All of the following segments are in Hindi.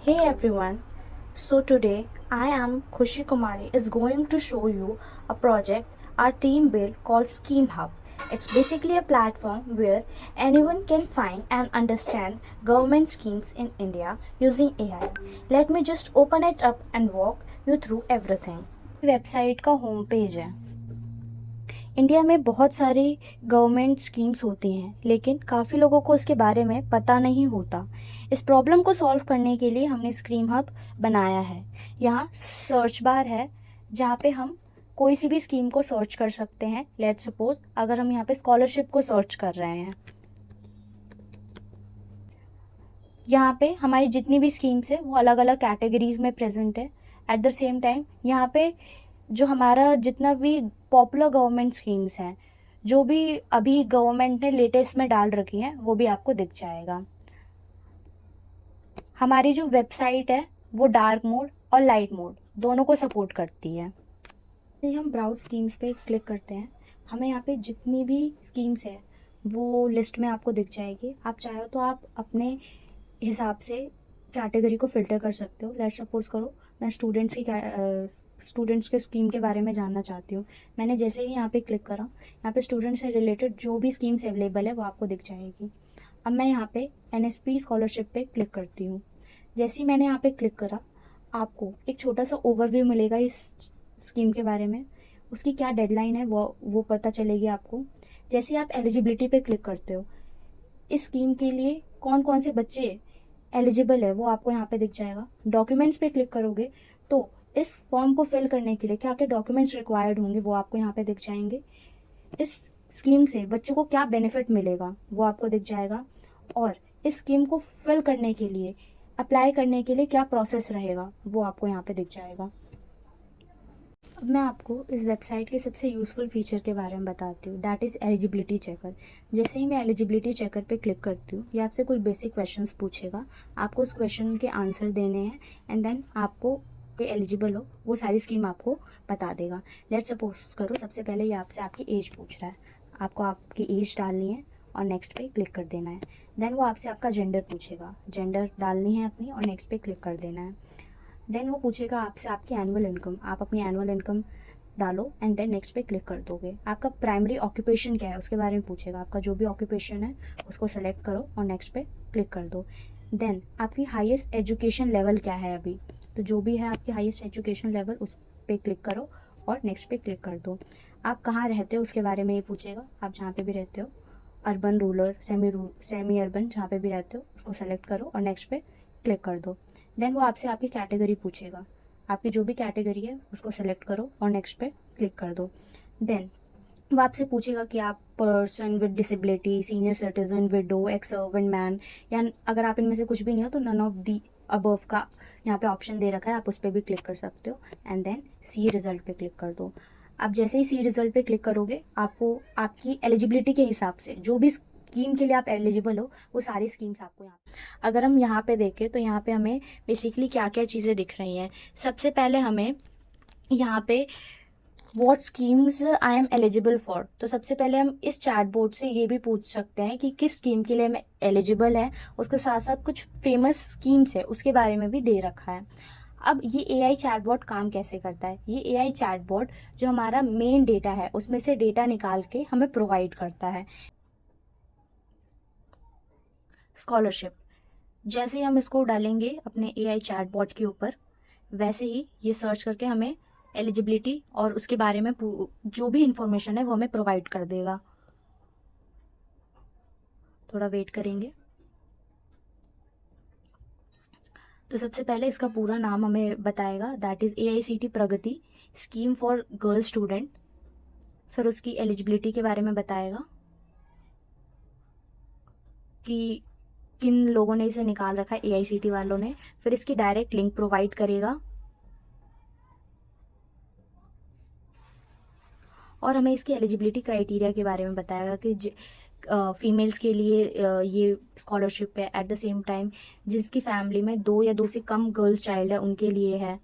Hey everyone, so today I am Khushi Kumari is going to show you a project our team built called Scheme Hub. It's basically a platform where anyone can find and understand government schemes in India using AI. Let me just open it up and walk you through everything. Website का होम पेज है। इंडिया में बहुत सारी गवर्नमेंट स्कीम्स होती हैं, लेकिन काफ़ी लोगों को इसके बारे में पता नहीं होता। इस प्रॉब्लम को सॉल्व करने के लिए हमने स्कीम हब बनाया है। यहाँ सर्च बार है जहाँ पे हम कोई सी भी स्कीम को सर्च कर सकते हैं। लेट्स सपोज अगर हम यहाँ पे स्कॉलरशिप को सर्च कर रहे हैं, यहाँ पे हमारी जितनी भी स्कीम्स है वो अलग अलग कैटेगरीज में प्रेजेंट है। एट द सेम टाइम यहाँ पे जो हमारा जितना भी पॉपुलर गवर्नमेंट स्कीम्स हैं, जो भी अभी गवर्नमेंट ने लेटेस्ट में डाल रखी हैं, वो भी आपको दिख जाएगा। हमारी जो वेबसाइट है वो डार्क मोड और लाइट मोड दोनों को सपोर्ट करती है। यदि हम ब्राउज स्कीम्स पे क्लिक करते हैं, हमें यहाँ पे जितनी भी स्कीम्स है वो लिस्ट में आपको दिख जाएगी। आप चाहो तो आप अपने हिसाब से कैटेगरी को फिल्टर कर सकते हो। लेट्स सपोज करो मैं स्टूडेंट्स के स्कीम के बारे में जानना चाहती हूँ। मैंने जैसे ही यहाँ पे क्लिक करा, यहाँ पे स्टूडेंट से रिलेटेड जो भी स्कीम्स अवेलेबल है वो आपको दिख जाएगी। अब मैं यहाँ पे NSP स्कॉलरशिप पे क्लिक करती हूँ। जैसे ही मैंने यहाँ पे क्लिक करा, आपको एक छोटा सा ओवरव्यू मिलेगा इस स्कीम के बारे में। उसकी क्या डेडलाइन है वो पता चलेगी आपको। जैसे ही आप एलिजिबिलिटी पे क्लिक करते हो, इस स्कीम के लिए कौन कौन से बच्चे एलिजिबल है वो आपको यहाँ पे दिख जाएगा। डॉक्यूमेंट्स पे क्लिक करोगे तो इस फॉर्म को फिल करने के लिए क्या क्या डॉक्यूमेंट्स रिक्वायर्ड होंगे वो आपको यहाँ पे दिख जाएंगे। इस स्कीम से बच्चों को क्या बेनिफिट मिलेगा वो आपको दिख जाएगा, और इस स्कीम को फिल करने के लिए अप्लाई करने के लिए क्या प्रोसेस रहेगा वो आपको यहाँ पे दिख जाएगा। अब मैं आपको इस वेबसाइट के सबसे यूज़फुल फीचर के बारे में बताती हूँ, दैट इज़ एलिजिबिलिटी चेकर। जैसे ही मैं एलिजिबिलिटी चेकर पे क्लिक करती हूँ, ये आपसे कुछ बेसिक क्वेश्चंस पूछेगा। आपको उस क्वेश्चन के आंसर देने हैं एंड देन आपको कोई एलिजिबल हो वो सारी स्कीम आपको बता देगा। लेट्स सपोज करो सबसे पहले ये आपसे आपकी एज पूछ रहा है, आपको आपकी एज डालनी है और नेक्स्ट पे क्लिक कर देना है। देन वो आपसे आपका जेंडर पूछेगा, जेंडर डालनी है अपनी और नेक्स्ट पे क्लिक कर देना है। देन वो पूछेगा आपसे आपकी एनुअल इनकम, आप अपनी एनुअल इनकम डालो एंड देन नेक्स्ट पे क्लिक कर दोगे। आपका प्राइमरी ऑक्यूपेशन क्या है उसके बारे में पूछेगा, आपका जो भी ऑक्यूपेशन है उसको सेलेक्ट करो और नेक्स्ट पे क्लिक कर दो। देन आपकी हाईएस्ट एजुकेशन लेवल क्या है अभी, तो जो भी है आपकी हाईएस्ट एजुकेशन लेवल उस पर क्लिक करो और नेक्स्ट पे क्लिक कर दो। आप कहाँ रहते हो उसके बारे में ये पूछेगा, आप जहाँ पे भी रहते हो, अर्बन, रूरल, सेमी अर्बन, जहाँ पे भी रहते हो उसको सेलेक्ट करो और नेक्स्ट पे क्लिक कर दो। देन वो आपसे आपकी कैटेगरी पूछेगा, आपकी जो भी कैटेगरी है उसको सेलेक्ट करो और नेक्स्ट पे क्लिक कर दो। देन वो आपसे पूछेगा कि आप person with disability, senior citizen, window, x servant man, या अगर आप इनमें से कुछ भी नहीं हो तो नन ऑफ दी अबव का यहाँ पे ऑप्शन दे रखा है, आप उस पर भी क्लिक कर सकते हो एंड देन सी रिजल्ट पे क्लिक कर दो। आप जैसे ही सी रिजल्ट पे क्लिक करोगे, आपको आपकी एलिजिबिलिटी के हिसाब से जो भी स्कीम के लिए आप एलिजिबल हो वो सारी स्कीम्स आपको यहाँ। अगर हम यहाँ पे देखें तो यहाँ पे हमें बेसिकली क्या क्या चीज़ें दिख रही हैं। सबसे पहले हमें यहाँ पे what schemes I am eligible for, तो सबसे पहले हम इस चैट बोर्ड से ये भी पूछ सकते हैं कि किस स्कीम के लिए मैं एलिजिबल है। उसके साथ साथ कुछ फेमस स्कीम्स है उसके बारे में भी दे रखा है। अब ये AI चैटबॉट काम कैसे करता है, ये AI चैटबॉट जो हमारा मेन डेटा है उसमें से डेटा निकाल के हमें प्रोवाइड करता है। स्कॉलरशिप, जैसे ही हम इसको डालेंगे अपने AI चैटबॉट के ऊपर, वैसे ही ये सर्च करके हमें एलिजिबिलिटी और उसके बारे में जो भी इंफॉर्मेशन है वो हमें प्रोवाइड कर देगा। थोड़ा वेट करेंगे। तो सबसे पहले इसका पूरा नाम हमें बताएगा, that is AICT Pragati scheme for girl student. फिर उसकी एलिजिबिलिटी के बारे में बताएगा कि किन लोगों ने इसे निकाल रखा है, AICT वालों ने। फिर इसकी डायरेक्ट लिंक प्रोवाइड करेगा और हमें इसकी एलिजिबिलिटी क्राइटेरिया के बारे में बताएगा कि फीमेल्स के लिए ये स्कॉलरशिप है, एट द सेम टाइम जिसकी फैमिली में 2 या 2 से कम गर्ल्स चाइल्ड है उनके लिए है।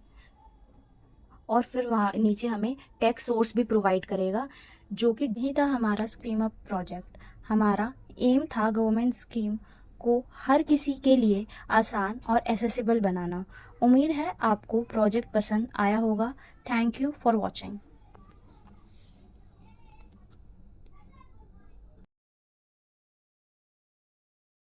और फिर वहाँ नीचे हमें टैक्स सोर्स भी प्रोवाइड करेगा, जो कि नहीं था हमारा स्कीम अप प्रोजेक्ट। हमारा एम था गवर्नमेंट स्कीम को हर किसी के लिए आसान और एसेसिबल बनाना। उम्मीद है आपको प्रोजेक्ट पसंद आया होगा। Thank you for watching.